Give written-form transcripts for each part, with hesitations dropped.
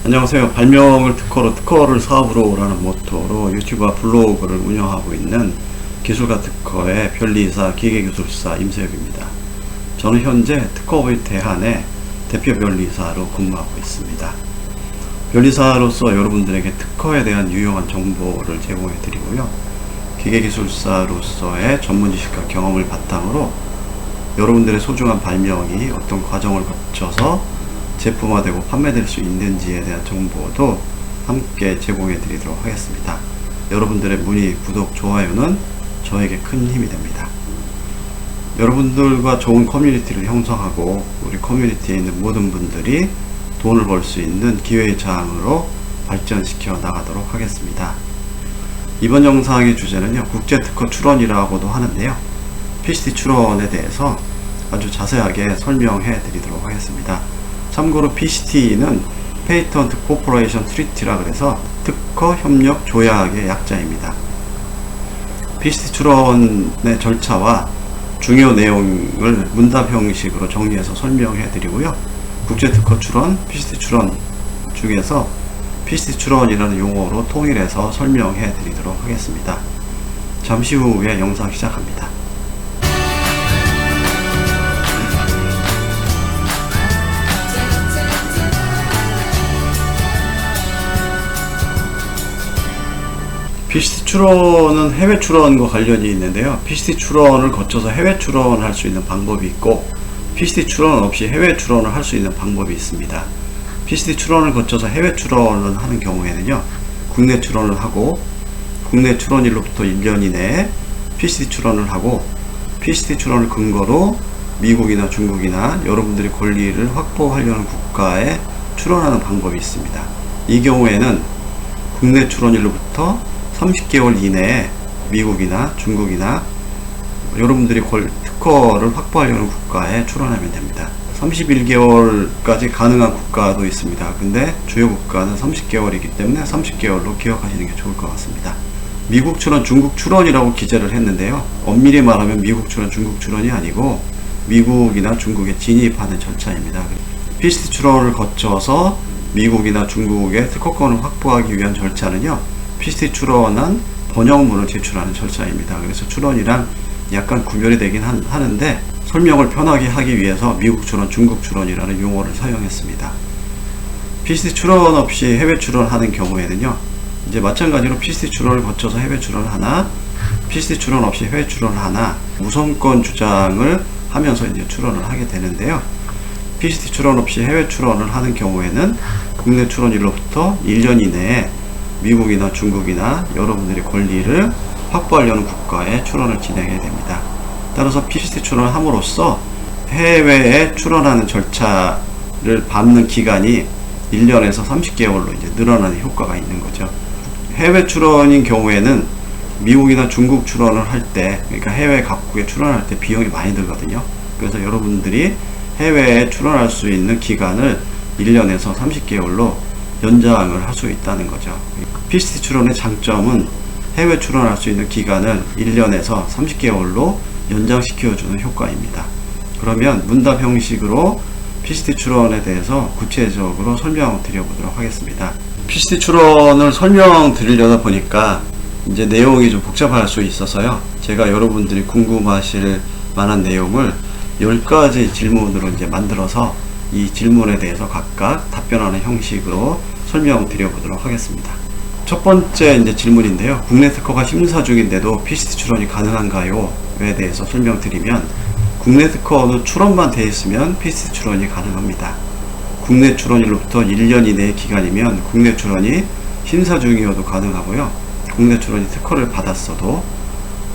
안녕하세요. 발명을 특허로, 특허를 사업으로 라는 모토로 유튜브와 블로그를 운영하고 있는 기술가 특허의 변리이사 기계기술사 임세혁입니다. 저는 현재 특허의 대한의 대표 변리이사로 근무하고 있습니다. 변리이사로서 여러분들에게 특허에 대한 유용한 정보를 제공해 드리고요. 기계기술사로서의 전문 지식과 경험을 바탕으로 여러분들의 소중한 발명이 어떤 과정을 거쳐서 제품화되고 판매될 수 있는지에 대한 정보도 함께 제공해 드리도록 하겠습니다. 여러분들의 문의, 구독, 좋아요는 저에게 큰 힘이 됩니다. 여러분들과 좋은 커뮤니티를 형성하고 우리 커뮤니티에 있는 모든 분들이 돈을 벌 수 있는 기회의 장으로 발전시켜 나가도록 하겠습니다. 이번 영상의 주제는요, 국제특허 출원이라고도 하는데요, PCT 출원에 대해서 아주 자세하게 설명해 드리도록 하겠습니다. 참고로 PCT는 페이턴트 코퍼레이션 트리티라 그래서 특허 협력 조약의 약자입니다. PCT 출원의 절차와 중요 내용을 문답 형식으로 정리해서 설명해 드리고요. 국제 특허 출원, PCT 출원 중에서 PCT 출원이라는 용어로 통일해서 설명해 드리도록 하겠습니다. 잠시 후에 영상 시작합니다. PCT 출원은 해외 출원과 관련이 있는데요. PCT 출원을 거쳐서 해외 출원을 할 수 있는 방법이 있고, PCT 출원 없이 해외 출원을 할 수 있는 방법이 있습니다. PCT 출원을 거쳐서 해외 출원을 하는 경우에는요, 국내 출원을 하고, 국내 출원일로부터 1년 이내에 PCT 출원을 하고, PCT 출원을 근거로 미국이나 중국이나 여러분들의 권리를 확보하려는 국가에 출원하는 방법이 있습니다. 이 경우에는 국내 출원일로부터 30개월 이내에 미국이나 중국이나 여러분들이 특허를 확보하려는 국가에 출원하면 됩니다. 31개월까지 가능한 국가도 있습니다. 근데 주요 국가는 30개월이기 때문에 30개월로 기억하시는 게 좋을 것 같습니다. 미국 출원, 중국 출원이라고 기재를 했는데요, 엄밀히 말하면 미국 출원, 중국 출원이 아니고 미국이나 중국에 진입하는 절차입니다. PCT 출원을 거쳐서 미국이나 중국의 특허권을 확보하기 위한 절차는요, PCT 출원한 번역문을 제출하는 절차입니다. 그래서 출원이랑 약간 구별이 되긴 하는데 설명을 편하게 하기 위해서 미국 출원, 중국 출원이라는 용어를 사용했습니다. PCT 출원 없이 해외 출원하는 경우에는요, 이제 마찬가지로 PCT 출원을 거쳐서 해외 출원을 하나, PCT 출원 없이 해외 출원을 하나, 우선권 주장을 하면서 이제 출원을 하게 되는데요. PCT 출원 없이 해외 출원을 하는 경우에는 국내 출원일로부터 1년 이내에 미국이나 중국이나 여러분들의 권리를 확보하려는 국가에 출원을 진행해야 됩니다. 따라서 PCT 출원을 함으로써 해외에 출원하는 절차를 밟는 기간이 1년에서 30개월로 이제 늘어나는 효과가 있는 거죠. 해외 출원인 경우에는 미국이나 중국 출원을 할 때, 그러니까 해외 각국에 출원할 때 비용이 많이 들거든요. 그래서 여러분들이 해외에 출원할 수 있는 기간을 1년에서 30개월로 연장을 할 수 있다는 거죠. PCT 출원의 장점은 해외 출원할 수 있는 기간을 1년에서 30개월로 연장시켜주는 효과입니다. 그러면 문답 형식으로 PCT 출원에 대해서 구체적으로 설명드려보도록 하겠습니다. PCT 출원을 설명드리려다 보니까 이제 내용이 좀 복잡할 수 있어서요, 제가 여러분들이 궁금하실 만한 내용을 10가지 질문으로 이제 만들어서 이 질문에 대해서 각각 답변하는 형식으로 설명드려보도록 하겠습니다. 첫 번째 이제 질문인데요, 국내 특허가 심사 중인데도 PCT 출원이 가능한가요? 에 대해서 설명드리면, 국내 특허는 출원만 돼 있으면 PCT 출원이 가능합니다. 국내 출원일로부터 1년 이내의 기간이면 국내 출원이 심사 중이어도 가능하고요, 국내 출원이 특허를 받았어도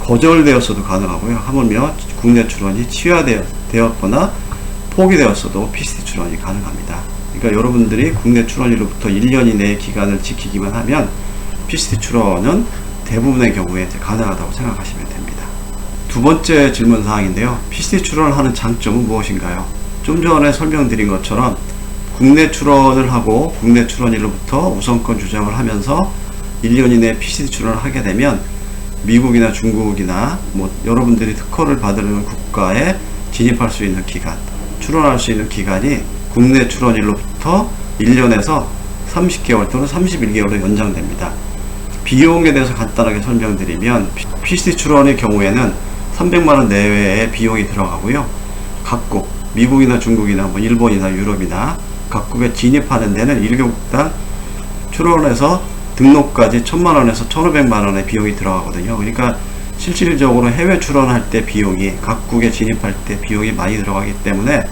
거절되었어도 가능하고요, 하물며 국내 출원이 취하되었거나 포기되었어도 PCT 출원이 가능합니다. 그러니까 여러분들이 국내 출원일로부터 1년 이내의 기간을 지키기만 하면 PCT 출원은 대부분의 경우에 가능하다고 생각하시면 됩니다. 두 번째 질문 사항인데요, PCT 출원을 하는 장점은 무엇인가요? 좀 전에 설명드린 것처럼 국내 출원을 하고 국내 출원일로부터 우선권 주장을 하면서 1년 이내에 PCT 출원을 하게 되면 미국이나 중국이나 여러분들이 특허를 받으려는 국가에 진입할 수 있는 기간, 출원할 수 있는 기간이 국내 출원일로부터 1년에서 30개월 또는 31개월로 연장됩니다. 비용에 대해서 간단하게 설명드리면 PCT 출원의 경우에는 300만원 내외의 비용이 들어가고요. 각국, 미국이나 중국이나 뭐 일본이나 유럽이나 각국에 진입하는 데는 1개국당 출원해서 등록까지 1000만원에서 1500만원의 비용이 들어가거든요. 그러니까 실질적으로 해외 출원할 때 비용이, 각국에 진입할 때 비용이 많이 들어가기 때문에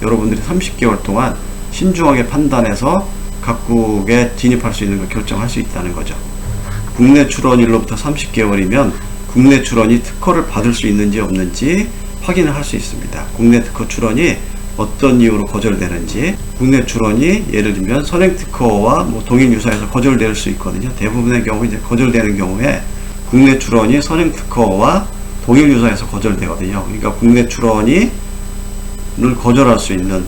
여러분들이 30개월 동안 신중하게 판단해서 각국에 진입할 수 있는 걸 결정할 수 있다는 거죠. 국내 출원일로부터 30개월이면 국내 출원이 특허를 받을 수 있는지 없는지 확인을 할 수 있습니다. 국내 특허 출원이 어떤 이유로 거절되는지, 국내 출원이 예를 들면 선행 특허와 뭐 동일 유사해서 거절될 수 있거든요. 대부분의 경우 이제 거절되는 경우에 국내 출원이 선행 특허와 동일 유사해서 거절되거든요. 그러니까 국내 출원을 거절할 수 있는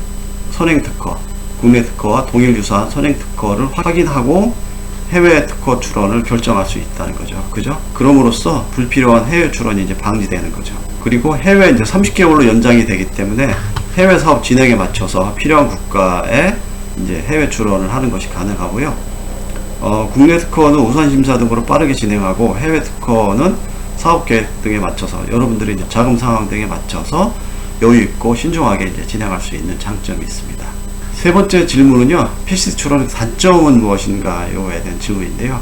선행 특허, 국내 특허와 동일 유사한 선행 특허를 확인하고 해외 특허 출원을 결정할 수 있다는 거죠. 그죠? 그럼으로써 불필요한 해외 출원이 이제 방지되는 거죠. 그리고 해외 이제 30개월로 연장이 되기 때문에 해외 사업 진행에 맞춰서 필요한 국가에 이제 해외 출원을 하는 것이 가능하고요. 국내 특허는 우선 심사 등으로 빠르게 진행하고 해외 특허는 사업 계획 등에 맞춰서 여러분들이 이제 자금 상황 등에 맞춰서 여유 있고 신중하게 이제 진행할 수 있는 장점이 있습니다. 세 번째 질문은요, PCT 출원의 단점은 무엇인가요에 대한 질문인데요.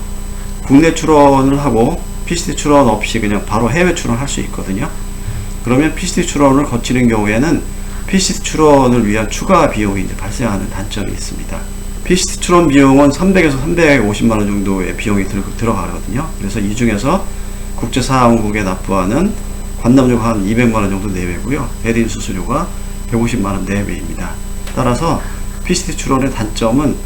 국내 출원을 하고 PCT 출원 없이 그냥 바로 해외 출원할 수 있거든요. 그러면 PCT 출원을 거치는 경우에는 PCT 출원을 위한 추가 비용이 이제 발생하는 단점이 있습니다. PCT 출원 비용은 300에서 350만원 정도의 비용이 들어가거든요. 그래서 이 중에서 국제사항국에 납부하는 관람료가 한 200만원 정도 내외고요. 대리인 수수료가 150만원 내외입니다. 따라서 PCT 출원의 단점은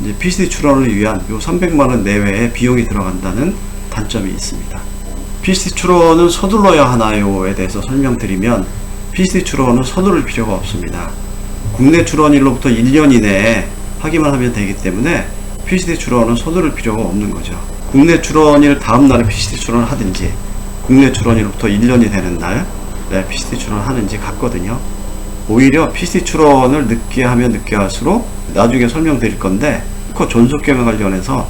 이제 PCT 출원을 위한 요 300만원 내외의 비용이 들어간다는 단점이 있습니다. PCT 출원은 서둘러야 하나요에 대해서 설명드리면 PCT 출원은 서두를 필요가 없습니다. 국내 출원일로부터 1년 이내에 하기만 하면 되기 때문에 PCT 출원은 서두를 필요가 없는 거죠. 국내 출원일 다음 날에 PCT 출원을 하든지 국내 출원일로부터 1년이 되는 날 PCT 출원을 하는지 같거든요. 오히려 PCT 출원을 늦게 하면 늦게 할수록 나중에 설명드릴 건데 특허 존속경에 관련해서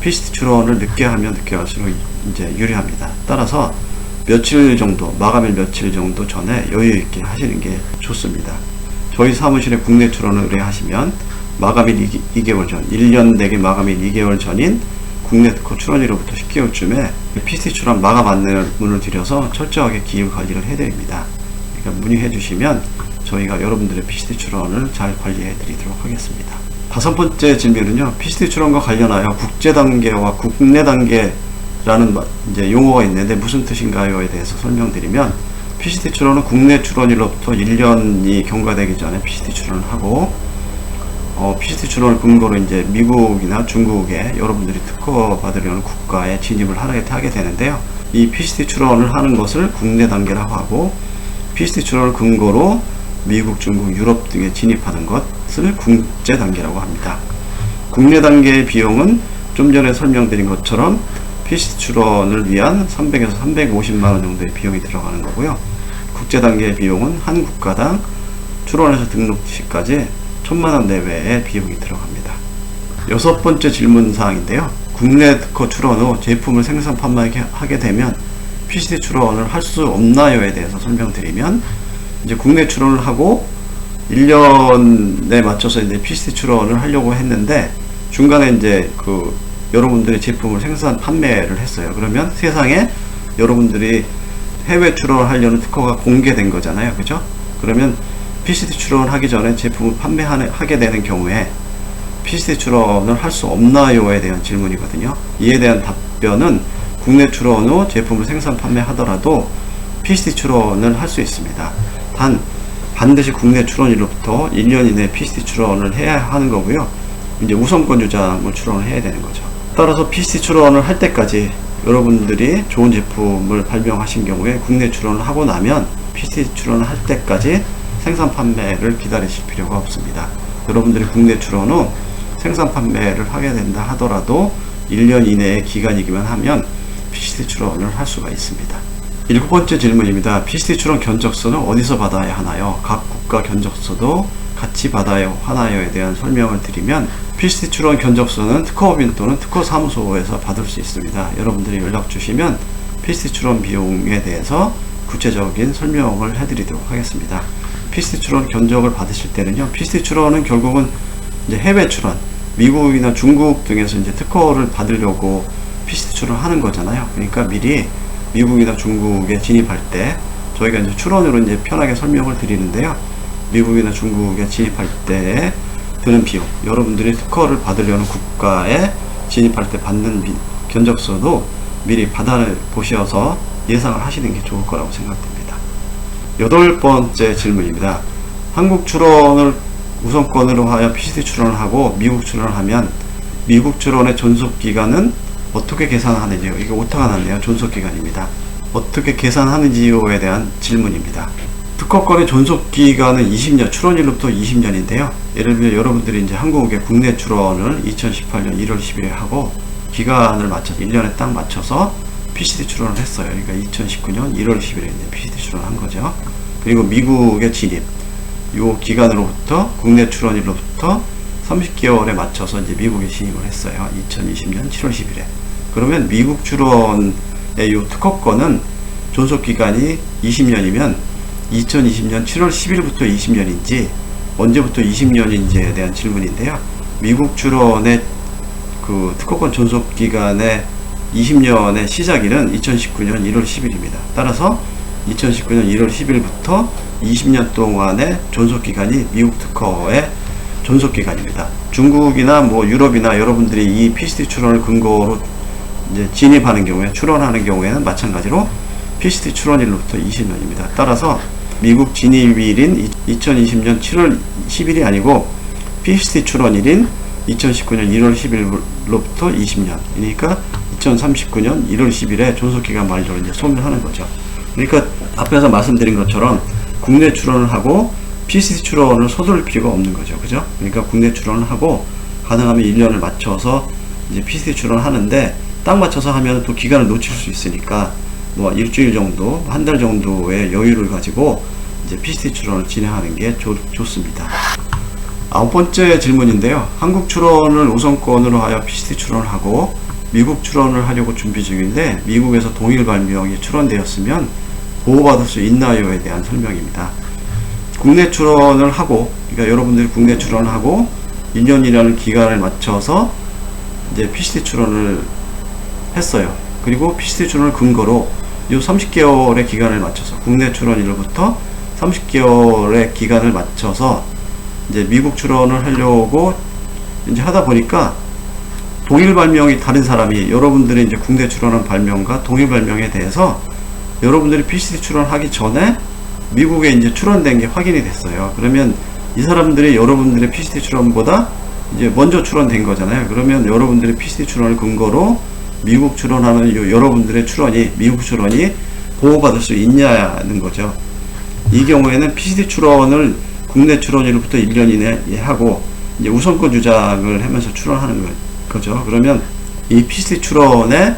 PCT 출원을 늦게 하면 늦게 할수록 이제 유리합니다. 따라서 며칠 정도, 마감일 며칠 정도 전에 여유 있게 하시는 게 좋습니다. 저희 사무실에 국내 출원을 의뢰하시면 마감일 2개월 전, 1년 내기 마감일 2개월 전인 국내 특허 출원일로부터 10개월쯤에 PCT 출원 마감 안내문을 드려서 철저하게 기획 관리를 해드립니다. 그러니까 문의해 주시면 저희가 여러분들의 PCT 출원을 잘 관리해 드리도록 하겠습니다. 다섯 번째 질문은요, PCT 출원과 관련하여 국제 단계와 국내 단계라는 이제 용어가 있는데 무슨 뜻인가요에 대해서 설명드리면, PCT 출원은 국내 출원일로부터 1년이 경과되기 전에 PCT 출원을 하고, PCT 출원을 근거로 이제 미국이나 중국에 여러분들이 특허 받으려는 국가에 진입을 하게 되는데요. 이 PCT 출원을 하는 것을 국내 단계라고 하고, PCT 출원을 근거로 미국, 중국, 유럽 등에 진입하는 것을 국제 단계라고 합니다. 국내 단계의 비용은 좀 전에 설명드린 것처럼 PCT 출원을 위한 300에서 350만원 정도의 비용이 들어가는 거고요. 국제 단계의 비용은 한 국가당 출원해서 등록 시까지 1000만원 내외의 비용이 들어갑니다. 여섯 번째 질문 사항인데요. 국내 특허 출원 후 제품을 생산 판매하게 되면 PCT 출원을 할 수 없나요에 대해서 설명드리면, 이제 국내 출원을 하고 1년에 맞춰서 이제 PCT 출원을 하려고 했는데 중간에 이제 여러분들이 제품을 생산 판매를 했어요. 그러면 세상에 여러분들이 해외 출원을 하려는 특허가 공개된 거잖아요. 그죠? 그러면 PCT 출원을 하기 전에 제품을 판매하게 되는 경우에 PCT 출원을 할 수 없나요에 대한 질문이거든요. 이에 대한 답변은 국내 출원 후 제품을 생산 판매하더라도 PCT 출원을 할 수 있습니다. 단 반드시 국내 출원일로부터 1년 이내 PCT 출원을 해야 하는 거고요. 이제 우선권 유장을 출원을 해야 되는 거죠. 따라서 PCT 출원을 할 때까지 여러분들이 좋은 제품을 발명하신 경우에 국내 출원을 하고 나면 PCT 출원을 할 때까지 생산 판매를 기다리실 필요가 없습니다. 여러분들이 국내 출원 후 생산 판매를 하게 된다 하더라도 1년 이내의 기간이기만 하면 PCT 출원을 할 수가 있습니다. 일곱 번째 질문입니다. PCT 출원 견적서는 어디서 받아야 하나요? 각 국가 견적서도 같이 받아요, 하나요에 대한 설명을 드리면, PCT 출원 견적서는 특허법인 또는 특허사무소에서 받을 수 있습니다. 여러분들이 연락 주시면 PCT 출원 비용에 대해서 구체적인 설명을 해드리도록 하겠습니다. PCT 출원 견적을 받으실 때는요, PCT 출원은 결국은 이제 해외 출원, 미국이나 중국 등에서 이제 특허를 받으려고 PCT 출원을 하는 거잖아요. 그러니까 미리 미국이나 중국에 진입할 때 저희가 이제 출원으로 이제 편하게 설명을 드리는데요. 미국이나 중국에 진입할 때 드는 비용, 여러분들이 특허를 받으려는 국가에 진입할 때 받는 견적서도 미리 받아보셔서 예상을 하시는 게 좋을 거라고 생각됩니다. 8번째 질문입니다. 한국 출원을 우선권으로 하여 PCT 출원을 하고 미국 출원을 하면 미국 출원의 존속기간은 어떻게 계산하는지요? 이게 오타가 났네요. 존속기간입니다. 어떻게 계산하는지요에 대한 질문입니다. 특허권의 존속기간은 20년, 출원일로부터 20년인데요. 예를 들면 여러분들이 이제 한국의 국내 출원을 2018년 1월 10일에 하고 기간을 맞춰서 1년에 딱 맞춰서 PCT 출원을 했어요. 그러니까 2019년 1월 10일에 이제 PCT 출원을 한 거죠. 그리고 미국의 진입, 요 기간으로부터 국내 출원일로부터 30개월에 맞춰서 이제 미국에 진입을 했어요. 2020년 7월 10일에. 그러면 미국 출원의 요 특허권은 존속기간이 20년이면 2020년 7월 10일부터 20년인지 언제부터 20년인지에 대한 질문인데요. 미국 출원의 그 특허권 존속기간의 20년의 시작일은 2019년 1월 10일입니다. 따라서 2019년 1월 10일부터 20년 동안의 존속기간이 미국 특허의 존속기간입니다. 중국이나 뭐 유럽이나 여러분들이 이 PCT 출원을 근거로 이제 진입하는 경우에, 출원하는 경우에는 마찬가지로 PCT 출원일로부터 20년입니다. 따라서 미국 진입일인 2020년 7월 10일이 아니고 PCT 출원일인 2019년 1월 10일로부터 20년, 그러니까 2039년 1월 10일에 존속기간 만료를 이제 소멸하는 거죠. 그러니까 앞에서 말씀드린 것처럼 국내 출원을 하고 PCT 출원을 서두를 필요가 없는 거죠. 그죠? 그러니까 국내 출원을 하고 가능하면 1년을 맞춰서 이제 PCT 출원을 하는데 딱 맞춰서 하면 또 기간을 놓칠 수 있으니까 뭐 일주일 정도, 한 달 정도의 여유를 가지고 이제 PCT 출원을 진행하는 게 좋습니다. 9번째 질문인데요. 한국 출원을 우선권으로 하여 PCT 출원을 하고 미국 출원을 하려고 준비 중인데 미국에서 동일 발명이 출원되었으면 보호받을 수 있나요에 대한 설명입니다. 국내 출원을 하고, 그러니까 여러분들이 국내 출원을 하고 1년이라는 기간을 맞춰서 이제 PCT 출원을 했어요. 그리고 PCT 출원을 근거로 이 30개월의 기간을 맞춰서 국내 출원일로부터 30개월의 기간을 맞춰서 이제 미국 출원을 하려고 이제 하다 보니까 동일 발명이 다른 사람이 여러분들이 이제 국내 출원한 발명과 동일 발명에 대해서 여러분들이 PCT 출원하기 전에 미국에 이제 출원된 게 확인이 됐어요. 그러면 이 사람들이 여러분들의 PCT 출원보다 이제 먼저 출원된 거잖아요. 그러면 여러분들의 PCT 출원을 근거로 미국 출원하는 여러분들의 출원이, 미국 출원이 보호받을 수 있냐는 거죠. 이 경우에는 PCT 출원을 국내 출원일로부터 1년 이내에 하고 이제 우선권 주장을 하면서 출원하는 거죠. 그러면 이 PCT 출원의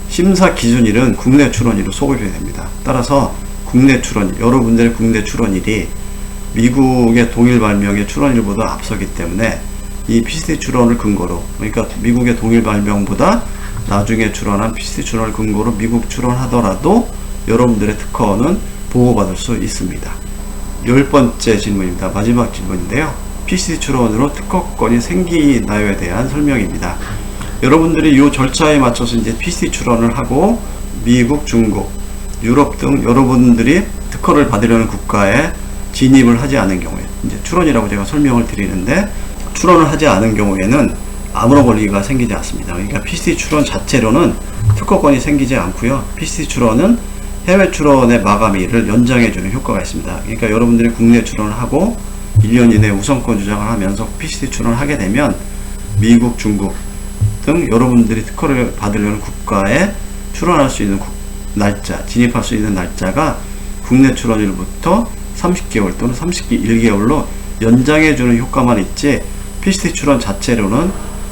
심사 기준일은 국내 출원일로 소급이 됩니다. 따라서 국내 출원, 여러분들의 국내 출원일이 미국의 동일 발명의 출원일보다 앞서기 때문에 이 PCT 출원을 근거로, 그러니까 미국의 동일 발명보다 나중에 출원한 PCT 출원을 근거로 미국 출원하더라도 여러분들의 특허는 보호받을 수 있습니다. 10번째 질문입니다. 마지막 질문인데요. PCT 출원으로 특허권이 생기나요에 대한 설명입니다. 여러분들이 이 절차에 맞춰서 이제 PCT 출원을 하고 미국, 중국, 유럽 등 여러분들이 특허를 받으려는 국가에 진입을 하지 않은 경우에, 이제 출원이라고 제가 설명을 드리는데, 출원을 하지 않은 경우에는 아무런 권리가 생기지 않습니다. 그러니까 PCT 출원 자체로는 특허권이 생기지 않고요. PCT 출원은 해외 출원의 마감일을 연장해주는 효과가 있습니다. 그러니까 여러분들이 국내 출원을 하고 1년 이내에 우선권 주장을 하면서 PCT 출원을 하게 되면 미국, 중국 등 여러분들이 특허를 받으려는 국가에 출원할 수 있는 날짜, 진입할 수 있는 날짜가 국내 출원일부터 30개월 또는 31개월로 연장해주는 효과만 있지 PCT 출원 자체로는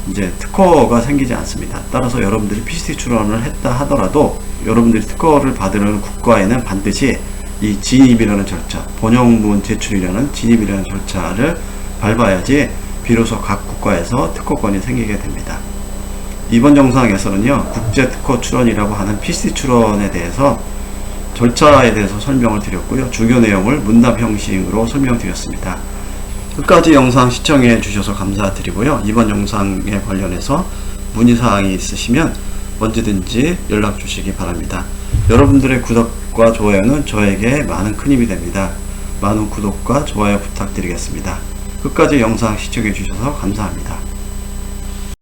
이제 특허가 생기지 않습니다. 따라서 여러분들이 PCT 출원을 했다 하더라도 여러분들이 특허를 받으려는 국가에는 반드시 이 진입이라는 절차, 본영문 제출이라는 진입이라는 절차를 밟아야지 비로소 각 국가에서 특허권이 생기게 됩니다. 이번 영상에서는요, 국제특허 출원이라고 하는 PC 출원에 대해서 절차에 대해서 설명을 드렸고요. 주요 내용을 문답 형식으로 설명드렸습니다. 끝까지 영상 시청해 주셔서 감사드리고요. 이번 영상에 관련해서 문의사항이 있으시면 언제든지 연락 주시기 바랍니다. 여러분들의 구독과 좋아요는 저에게 많은 큰 힘이 됩니다. 많은 구독과 좋아요 부탁드리겠습니다. 끝까지 영상 시청해 주셔서 감사합니다.